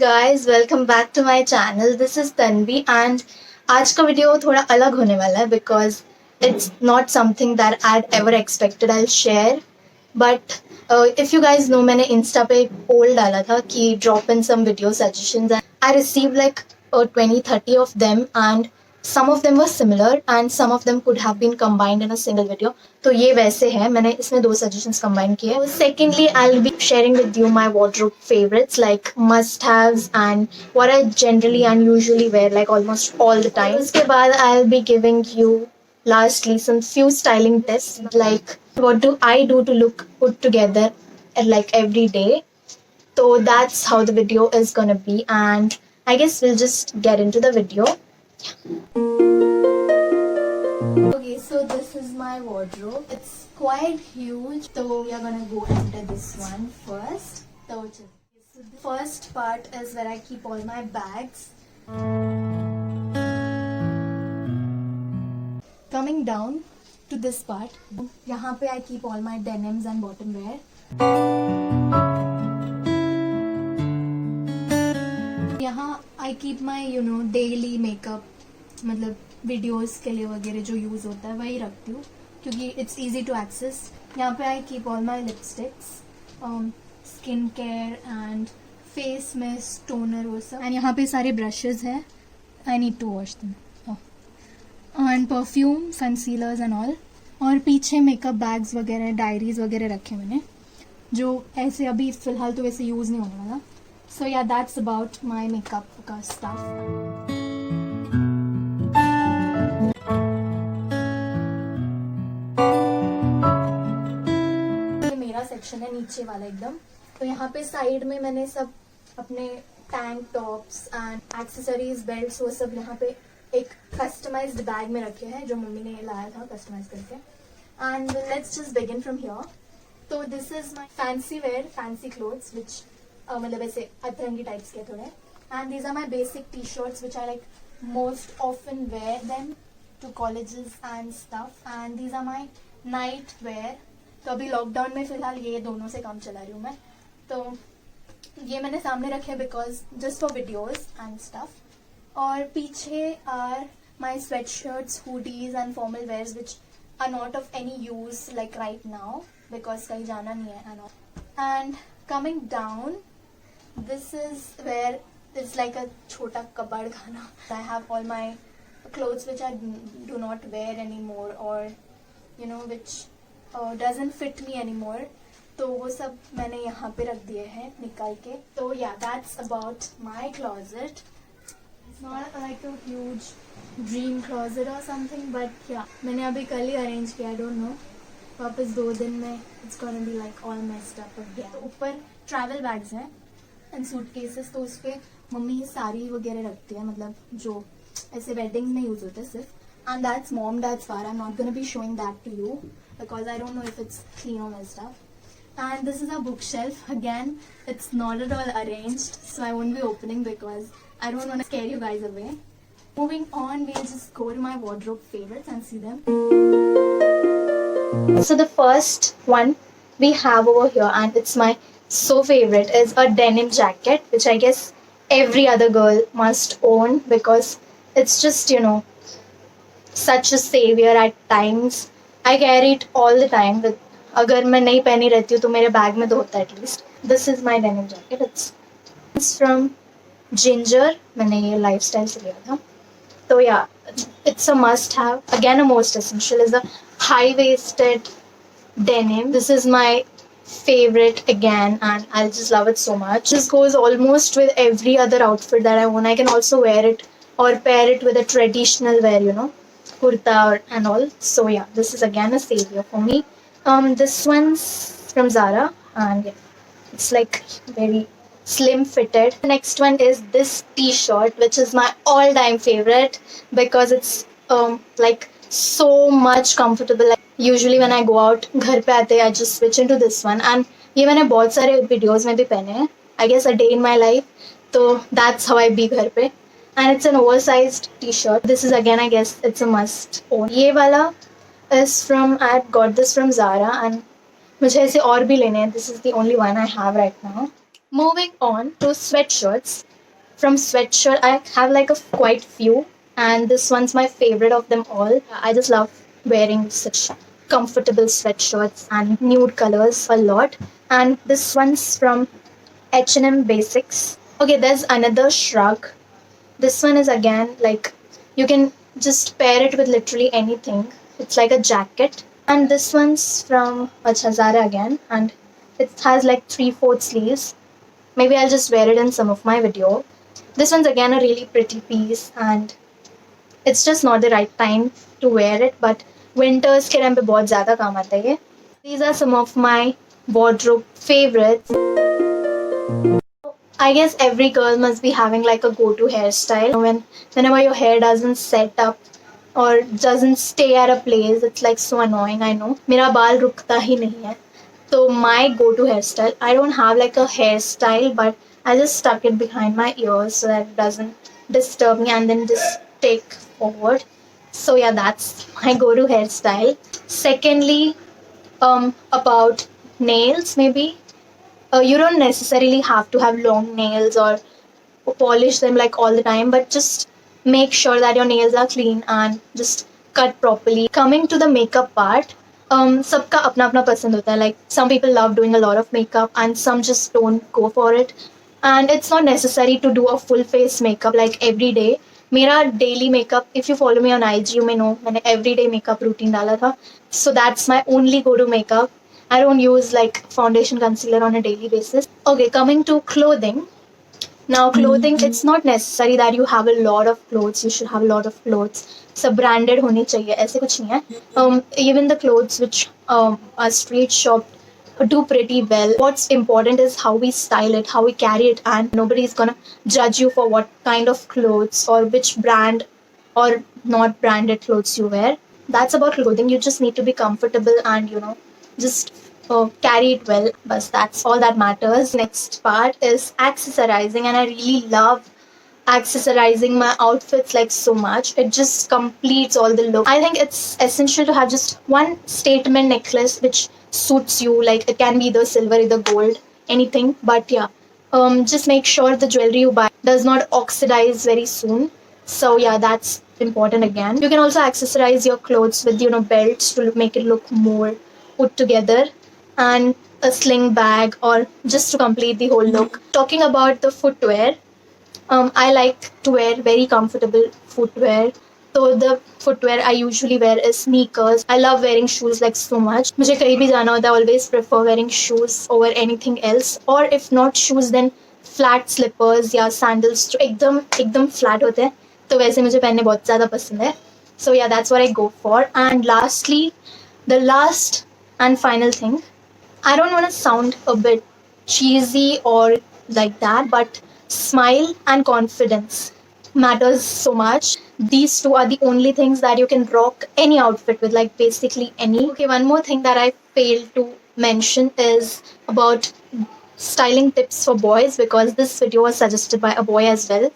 guys, welcome back to my channel. This is Tanvi and आज का video थोड़ा अलग होने वाला है because it's not something that I'd ever expected I'll share. But if you guys know, मैंने Insta पे एक poll डाला था कि drop in some video suggestions and I received like 20-30 of them and some of them were similar and some of them could have been combined in a single video. तो ये वैसे है, मैंने इसमें दो suggestions combine किए. Secondly, I'll be sharing with you my wardrobe favorites like must-haves and what I generally and usually wear like almost all the time. उसके बाद I'll be giving you lastly some few styling tips like what do I do to look put together like every day. So that's how the video is gonna be and I guess we'll just get into the video. Okay, so this is my wardrobe. It's quite huge. So we are gonna go into this one first. So the first part is where I keep all my bags. Coming down to this part, यहाँ पे I keep all my denims and bottom wear. यहाँ I keep my daily makeup, मतलब videos के लिए वगैरह जो use होता है वही रखती हूँ क्योंकि इट्स इजी टू एक्सेस. यहाँ पे I keep all my lipsticks, skin care and face mist, toner, वो सब. एंड यहाँ पे सारे ब्रशेज हैं. I need to wash them. And perfume, concealers and all. और पीछे मेकअप बैग्स वगैरह, डायरीज वगैरह रखे मैंने जो ऐसे अभी फ़िलहाल तो वैसे यूज़ नहीं होने वाला. सो या दैट्स अबाउट माई मेकअप का स्टफ. सेक्शन है नीचे वाला एकदम. तो यहाँ पे साइड में मैंने सब अपने tank tops and accessories, belts, वो सब यहाँ पे एक कस्टमाइज्ड बैग में रखे हैं जो मम्मी ने लाया था कस्टमाइज करके. And let's just begin from here. तो this is my fancy wear, fancy clothes which मतलब ऐसे अतरंगी टाइप्स के थोड़े. And these are my basic T shirts which I like most often wear them to colleges and stuff. And these are my night wear. तो अभी lockdown में फिलहाल ये दोनों से काम चला रही हूँ मैं. तो ये मैंने सामने रखे because just for videos and stuff. और पीछे are my sweatshirts, hoodies and formal wears which are not of any use like right now because कहीं जाना नहीं है. And coming down, this is where it's like a छोटा कबाड़ खाना. I have all my clothes which I do not wear any more और विच doesn't fit me anymore. तो वो सब मैंने यहाँ पे रख दिए हैं निकाल के. तो yeah, that's about my closet. It's not like a huge dream closet or something, but yeah, मैंने अभी कल ही अरेंज किया. I don't know, वापस 2 दिन में it's gonna be like all messed up again. तो ऊपर ट्रैवल बैग्स हैं एंड सूटकेसेस. तो उस पर मम्मी साड़ी वगैरह रखती है, मतलब जो ऐसे वेडिंग में यूज होते हैं सिर्फ. And that's mom, dad's far. I'm not gonna be showing that to you because I don't know if it's clean or messed up. And this is a bookshelf. Again, it's not at all arranged, so I won't be opening because I don't want to scare you guys away. Moving on, we'll just go to my wardrobe favorites and see them. So the first one we have over here, and it's my so favorite, is a denim jacket, which I guess every other girl must own because it's just, such a savior at times. I carry it all the time with, अगर मैं नहीं पहनी रहती हूँ तो मेरे bag में तो होता है at least. This is my denim jacket. It's from ginger. मैंने ये लाइफस्टाइल से लिया था. तो या it's a must have. Again a most essential is a high waisted denim. This is my favorite again and I just love it so much. This goes almost with every other outfit that I own. I can also wear it or pair it with a traditional wear, kurta and all. So yeah, this is again a savior for me. This one's from Zara and yeah, it's like very slim fitted. The next one is this t-shirt which is my all-time favorite because it's like so much comfortable. Like, usually when I go out, घर पे आते I just switch into this one and ये मैंने बहुत सारे videos में भी पहने हैं. I guess a day in my life. तो that's how I be घर पे. And it's an oversized t-shirt. This is again, I guess it's a must own. ये वाला is from, I got this from Zara and मुझे ऐसे और भी लेने हैं. This is the only one I have right now. Moving on to sweatshirts. From sweatshirt, I have like a quite few, and this one's my favorite of them all. I just love wearing such comfortable sweatshirts and nude colors a lot. And this one's from H&M Basics. Okay, there's another shrug. This one is again like you can just pair it with literally anything. It's like a jacket. And this one's from Zara again, and it has like 3/4 sleeves. Maybe I'll just wear it in some of my video. This one's again a really pretty piece, and it's just not the right time to wear it, but winters के time पे बहुत ज़्यादा काम आता है ये. These are some of my wardrobe favorites. I guess every girl must be having like a go-to hairstyle. Whenever your hair doesn't set up or doesn't stay at a place, it's like so annoying. I know. मेरा बाल रुकता ही नहीं है. So my go-to hairstyle, I don't have like a hairstyle, but I just stuck it behind my ears so that it doesn't disturb me, and then just take forward. So yeah, that's my go-to hairstyle. Secondly, about nails, maybe. You don't necessarily have to have long nails or polish them like all the time, but just make sure that your nails are clean and just cut properly. Coming to the makeup part, सबका अपना अपना पसंद होता है. Like some people love doing a lot of makeup and some just don't go for it. And it's not necessary to do a full face makeup like every day. मेरा daily makeup, if you follow me on IG, you may know मैंने everyday makeup routine डाला था. So that's my only go-to makeup. I don't use like foundation concealer on a daily basis. Okay, coming to clothing. Now clothing, it's not necessary that you have a lot of clothes. You should have a lot of clothes. सब branded होनी चाहिए, ऐसे कुछ नहीं है. Even the clothes which are street shop do pretty well. What's important is how we style it, how we carry it, and nobody's gonna judge you for what kind of clothes or which brand or not branded clothes you wear. That's about clothing. You just need to be comfortable and just carry it well. But that's all that matters. Next part is accessorizing, and I really love accessorizing my outfits like so much. It just completes all the look. I think it's essential to have just one statement necklace which suits you. Like it can be either silver, either gold, anything. But yeah, just make sure the jewelry you buy does not oxidize very soon. So yeah, that's important again. You can also accessorize your clothes with belts to make it look more put together, and a sling bag, or just to complete the whole look. Talking about the footwear, I like to wear very comfortable footwear. So the footwear I usually wear is sneakers. I love wearing shoes like so much. मुझे कहीं भी जाना होता है, I always prefer wearing shoes over anything else. Or if not shoes, then flat slippers या sandals जो एकदम flat होते हैं. तो वैसे मुझे पहनने बहुत ज़्यादा पसंद है. So yeah, that's what I go for. And lastly, the last and final thing, I don't want to sound a bit cheesy or like that, but smile and confidence matters so much. These two are the only things that you can rock any outfit with, like basically any. Okay, one more thing that I failed to mention is about styling tips for boys, because this video was suggested by a boy as well.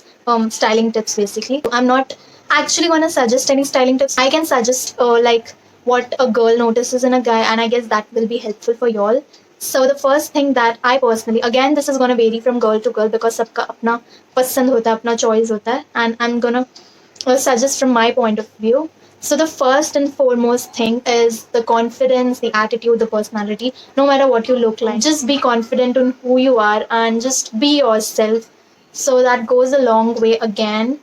Styling tips basically. I'm not actually going to suggest any styling tips. I can suggest like what a girl notices in a guy, and I guess that will be helpful for y'all. So the first thing that I personally, again this is going to vary from girl to girl because सबका अपना पसंद होता है, अपना choice होता है, and I'm gonna suggest from my point of view. So the first and foremost thing is the confidence, the attitude, the personality. No matter what you look like, just be confident on who you are and just be yourself. So that goes a long way again.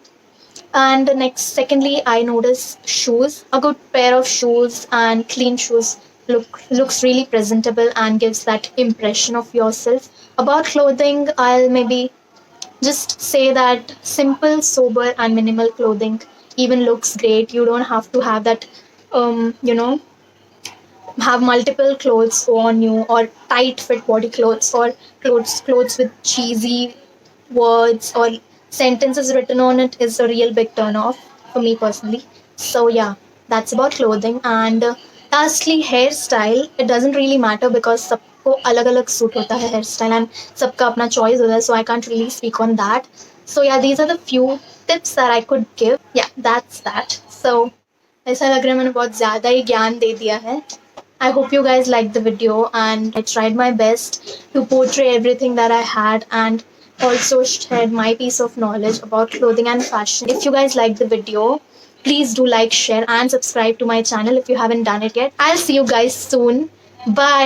And secondly, I notice shoes. A good pair of shoes and clean shoes looks really presentable and gives that impression of yourself. About clothing, I'll maybe just say that simple, sober, and minimal clothing even looks great. You don't have to have that, have multiple clothes on you, or tight fit body clothes, or clothes with cheesy words or sentences written on it is a real big turn off for me personally. So yeah, that's about clothing. And lastly, hairstyle. It doesn't really matter because सबको अलग-अलग suit होता है hairstyle, and सबका अपना choice होता है, so I can't really speak on that. So yeah, these are the few tips that I could give. Yeah, that's that. So ऐसा लग रहा है मैंने बहुत ज़्यादा ही ज्ञान दे दिया है. I hope you guys liked the video, and I tried my best to portray everything that I had, and also shared my piece of knowledge about clothing and fashion. If you guys liked the video, please do like, share, and subscribe to my channel if you haven't done it yet. I'll see you guys soon. Bye.